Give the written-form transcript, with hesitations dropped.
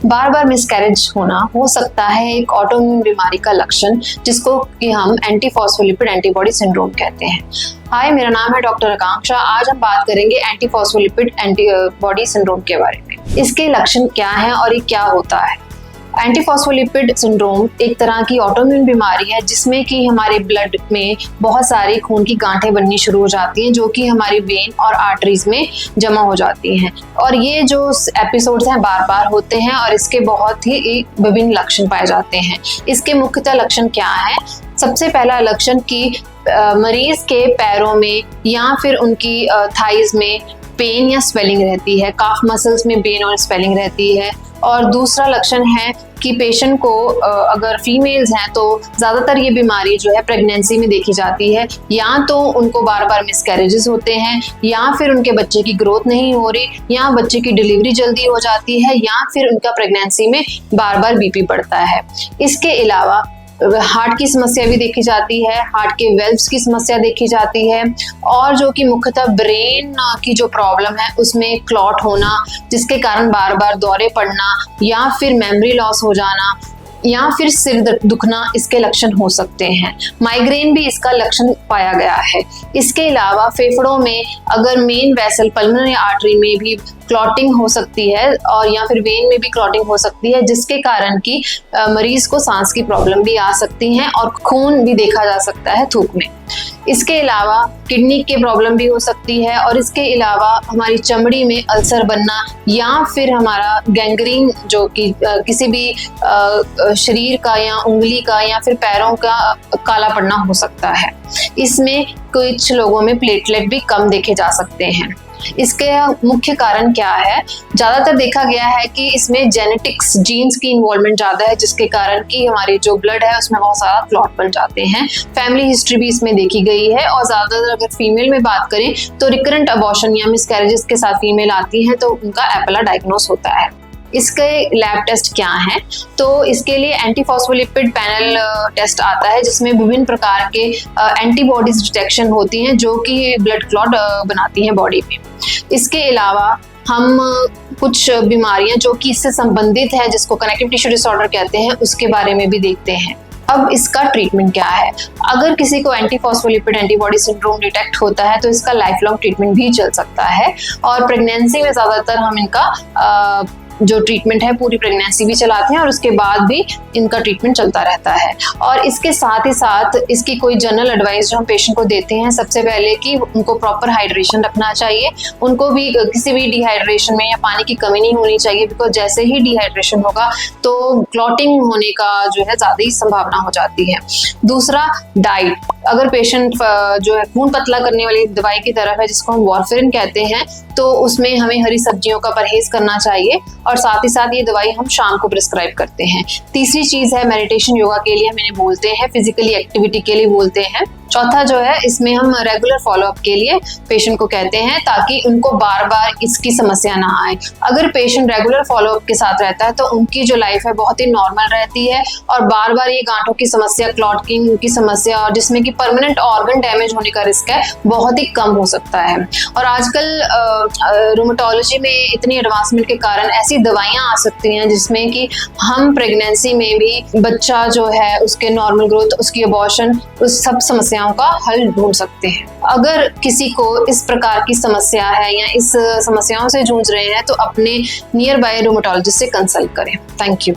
बार बार miscarriage होना हो सकता है एक ऑटोइम्यून बीमारी का लक्षण, जिसको कि हम एंटीफॉस्फोलिपिड एंटीबॉडी सिंड्रोम कहते हैं। हाय, मेरा नाम है डॉक्टर आकांक्षा। आज हम बात करेंगे एंटीफॉस्फोलिपिड एंटीबॉडी सिंड्रोम के बारे में। इसके लक्षण क्या हैं और ये क्या होता है। एंटीफॉस्फोलिपिड सिंड्रोम एक तरह की ऑटोइम्यून बीमारी है जिसमें कि हमारे ब्लड में बहुत सारी खून की गांठें बननी शुरू हो जाती हैं, जो कि हमारी वेन और आर्टरीज में जमा हो जाती हैं। और ये जो एपिसोड्स हैं बार बार होते हैं और इसके बहुत ही विभिन्न लक्षण पाए जाते हैं। इसके मुख्यतः लक्षण क्या है। सबसे पहला लक्षण कि मरीज के पैरों में या फिर उनकी थाइज में पेन या स्वेलिंग रहती है, काफ मसल्स में पेन और स्वेलिंग रहती है। और दूसरा लक्षण है कि पेशेंट को अगर फीमेल्स हैं तो ज़्यादातर ये बीमारी जो है प्रेगनेंसी में देखी जाती है, या तो उनको बार बार मिसकैरेजेस होते हैं, या फिर उनके बच्चे की ग्रोथ नहीं हो रही, या बच्चे की डिलीवरी जल्दी हो जाती है, या फिर उनका प्रेगनेंसी में बार बार बीपी बढ़ता है। इसके अलावा हार्ट की समस्या भी देखी जाती है, हार्ट के वेल्व्स की समस्या देखी जाती है, और जो कि मुख्यतः ब्रेन की जो प्रॉब्लम है उसमें क्लॉट होना, जिसके कारण बार बार दौरे पड़ना, या फिर मेमोरी लॉस हो जाना, या फिर सिर दुखना इसके लक्षण हो सकते हैं। माइग्रेन भी इसका लक्षण पाया गया है। इसके अलावा फेफड़ों में अगर मेन वेसल पल्मोनरी आर्टरी में भी क्लॉटिंग हो सकती है, और या फिर वेन में भी क्लॉटिंग हो सकती है, जिसके कारण कि मरीज को सांस की प्रॉब्लम भी आ सकती है और खून भी देखा जा सकता है थूक में। इसके अलावा किडनी की प्रॉब्लम भी हो सकती है, और इसके अलावा हमारी चमड़ी में अल्सर बनना, या फिर हमारा गैंग्रीन जो कि किसी भी शरीर का या उंगली का या फिर पैरों का काला पड़ना हो सकता है। इसमें कुछ लोगों में प्लेटलेट भी कम देखे जा सकते हैं। इसके मुख्य कारण क्या है। ज़्यादातर देखा गया है कि इसमें जेनेटिक्स, जीन्स की इन्वॉल्वमेंट ज़्यादा है, जिसके कारण कि हमारी जो ब्लड है उसमें बहुत सारा क्लॉट बन जाते हैं। फैमिली हिस्ट्री भी इसमें देखी गई है, और ज़्यादातर अगर फीमेल में बात करें तो रिकरेंट अबॉर्शन या मिसकैरेजेस के साथ फीमेल आती हैं तो उनका एपोला डायग्नोस होता है। इसके लैब टेस्ट क्या हैं, तो इसके लिए एंटीफॉस्फोलिपिड पैनल टेस्ट आता है, जिसमें विभिन्न प्रकार के एंटीबॉडीज डिटेक्शन होती हैं जो कि ब्लड क्लॉट बनाती हैं बॉडी में। इसके अलावा हम कुछ बीमारियां जो कि इससे संबंधित है, जिसको कनेक्टिव टिश्यू डिसऑर्डर कहते हैं, उसके बारे में भी देखते हैं। अब इसका ट्रीटमेंट क्या है। अगर किसी को एंटीफॉस्फोलिपिड एंटीबॉडी सिंड्रोम डिटेक्ट होता है तो इसका लाइफ लॉन्ग ट्रीटमेंट भी चल सकता है, और प्रेगनेंसी में ज़्यादातर हम इनका जो ट्रीटमेंट है पूरी प्रेगनेंसी भी चलाते हैं, और उसके बाद भी इनका ट्रीटमेंट चलता रहता है। और इसके साथ ही साथ इसकी कोई जनरल एडवाइस जो हम पेशेंट को देते हैं, सबसे पहले कि उनको प्रॉपर हाइड्रेशन रखना चाहिए, उनको भी किसी भी डिहाइड्रेशन में या पानी की कमी नहीं होनी चाहिए, बिकॉज जैसे ही डिहाइड्रेशन होगा तो क्लॉटिंग होने का जो है ज़्यादा ही संभावना हो जाती है। दूसरा, डाइट। अगर पेशेंट जो है खून पतला करने वाली दवाई की तरफ है, जिसको हम वारफेरिन कहते हैं, तो उसमें हमें हरी सब्जियों का परहेज करना चाहिए, और साथ ही साथ ये दवाई हम शाम को प्रिस्क्राइब करते हैं। तीसरी चीज है मेडिटेशन, योगा के लिए हम इन्हें बोलते हैं, फिजिकली एक्टिविटी के लिए बोलते हैं। चौथा जो है, इसमें हम रेगुलर फॉलोअप के लिए पेशेंट को कहते हैं, ताकि उनको बार बार इसकी समस्या ना आए। अगर पेशेंट रेगुलर फॉलोअप के साथ रहता है तो उनकी जो लाइफ है बहुत ही नॉर्मल रहती है, और बार बार ये गांठों की समस्या, क्लॉटिंग की समस्या, और जिसमें कि परमानेंट ऑर्गन डैमेज होने का रिस्क है, बहुत ही कम हो सकता है। और आजकल रूमेटोलॉजी में इतनी एडवांसमेंट के कारण ऐसी दवाइयाँ आ सकती हैं जिसमें कि हम प्रेगनेंसी में भी बच्चा जो है उसके नॉर्मल ग्रोथ, उसकी अबॉर्शन, उस सब समस्याओं का हल ढूंढ सकते हैं। अगर किसी को इस प्रकार की समस्या है या इस समस्याओं से जूझ रहे हैं तो अपने नियर बाय रूमेटोलॉजिस्ट से कंसल्ट करें। Thank you.